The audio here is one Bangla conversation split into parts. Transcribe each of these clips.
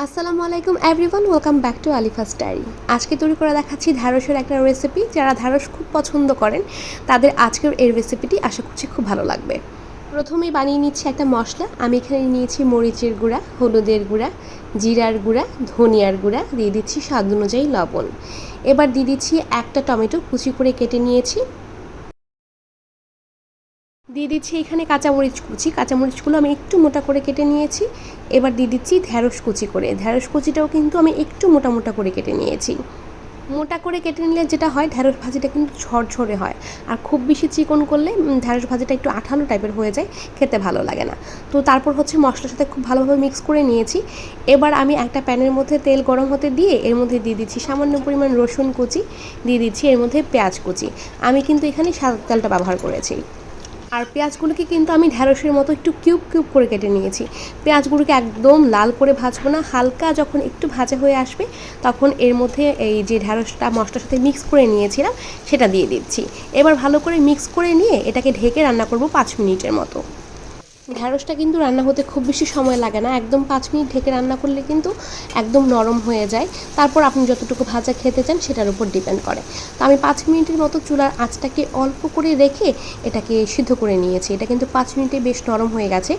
আসসালামু আলাইকুম everyone, welcome back to Alifa's diary. আজকে তৈরি করে দেখাচ্ছি ঢ্যাঁড়সের একটা রেসিপি। যারা ঢ্যাঁড়স খুব পছন্দ করেন তাদের আজকের এই রেসিপিটি আশা করছি খুব ভালো লাগবে। প্রথমেই বানিয়ে নিচ্ছি একটা মশলা। আমি এখানে নিয়েছি মরিচের গুঁড়া, হলুদের গুঁড়া, জিরার গুঁড়া, ধনিয়ার গুঁড়া, দিয়ে দিচ্ছি স্বাদ অনুযায়ী লবণ। এবার দিয়ে দিচ্ছি একটা টমেটো কুচি করে কেটে নিয়েছি। দিয়ে দিচ্ছি এখানে কাঁচামরিচ কুচি। কাঁচামরিচগুলো আমি একটু মোটা করে কেটে নিয়েছি। এবার দিয়ে দিচ্ছি ঢ্যাঁড়স কুচি করে। ঢ্যাঁড়স কুচিটাও কিন্তু আমি একটু মোটা মোটা করে কেটে নিয়েছি। মোটা করে কেটে নিলে যেটা হয়, ঢ্যাঁড়স ভাজিটা কিন্তু ঝরঝরে হয়। আর খুব বেশি চিকন করলে ঢ্যাঁড়স ভাজিটা একটু আঠালো টাইপের হয়ে যায়, খেতে ভালো লাগে না। তো তারপর হচ্ছে মশলার সাথে খুব ভালোভাবে মিক্স করে নিয়েছি। এবার আমি একটা প্যানের মধ্যে তেল গরম হতে দিয়ে এর মধ্যে দিয়ে দিচ্ছি সামান্য পরিমাণ রসুন কুচি, দিয়ে দিচ্ছি এর মধ্যে পেঁয়াজ কুচি। আমি কিন্তু এখানে সাদা তেলটা ব্যবহার করেছি। আর পেঁয়াজগুলোকে কিন্তু আমি ঢ্যাঁড়সের মতো একটু কিউব কিউব করে কেটে নিয়েছি। পেঁয়াজগুলোকে একদম লাল করে ভাজবো না, হালকা যখন একটু ভাজা হয়ে আসবে তখন এর মধ্যে এই যে ঢ্যাঁড়সটা মশলার সাথে মিক্স করে নিয়েছিলাম সেটা দিয়ে দিচ্ছি। এবার ভালো করে মিক্স করে নিয়ে এটাকে ঢেকে রান্না করব 5 মিনিটের মতো। ঢ্যাঁড়সটা কিন্তু রান্না হতে খুব বেশি সময় লাগে না, একদম 5 মিনিট ঢেকে রান্না করলে কিন্তু একদম নরম হয়ে যায়। তারপর আপনি যতটুকু ভাজা খেতে চান সেটার উপর ডিপেন্ড করে। তো আমি 5 মিনিটের মতো চুলার আঁচটাকে অল্প করে রেখে এটাকে সিদ্ধ করে নিয়েছি। এটা কিন্তু 5 মিনিটে বেশ নরম হয়ে গেছে।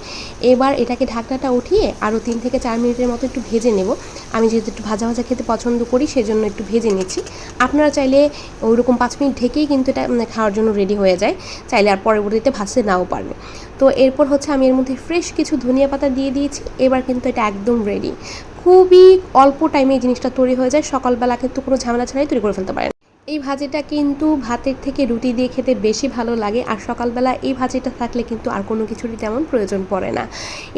এবার এটাকে ঢাকনাটা উঠিয়ে আরও 3 থেকে 4 মিনিটের মতো একটু ভেজে নেব। আমি যেহেতু একটু ভাজা ভাজা খেতে পছন্দ করি সেজন্য একটু ভেজে নিচ্ছি। আপনারা চাইলে ওইরকম 5 মিনিট ঢেকেই কিন্তু এটা খাওয়ার জন্য রেডি হয়ে যায়, চাইলে আর পরবর্তীতে ভাজতে নাও পারবে। তো এরপর হচ্ছে আমি এর মধ্যে ফ্রেশ কিছু ধনিয়া পাতা দিয়ে দিয়েছি। এবার কিন্তু এটা একদম রেডি। খুবই অল্প টাইমে এই জিনিসটা তৈরি হয়ে যায়, সকালবেলা কিন্তু কোনো ঝামেলা ছাড়াই তৈরি করে ফেলতে পারেন। এই ভাজিটা কিন্তু ভাতের থেকে রুটি দিয়ে খেতে বেশি ভালো লাগে, আর সকালবেলা এই ভাজিটা থাকলে কিন্তু আর কোনো কিছুরই তেমন প্রয়োজন পড়ে না।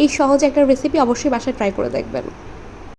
এই সহজ একটা রেসিপি অবশ্যই বাসায় ট্রাই করে দেখবেন।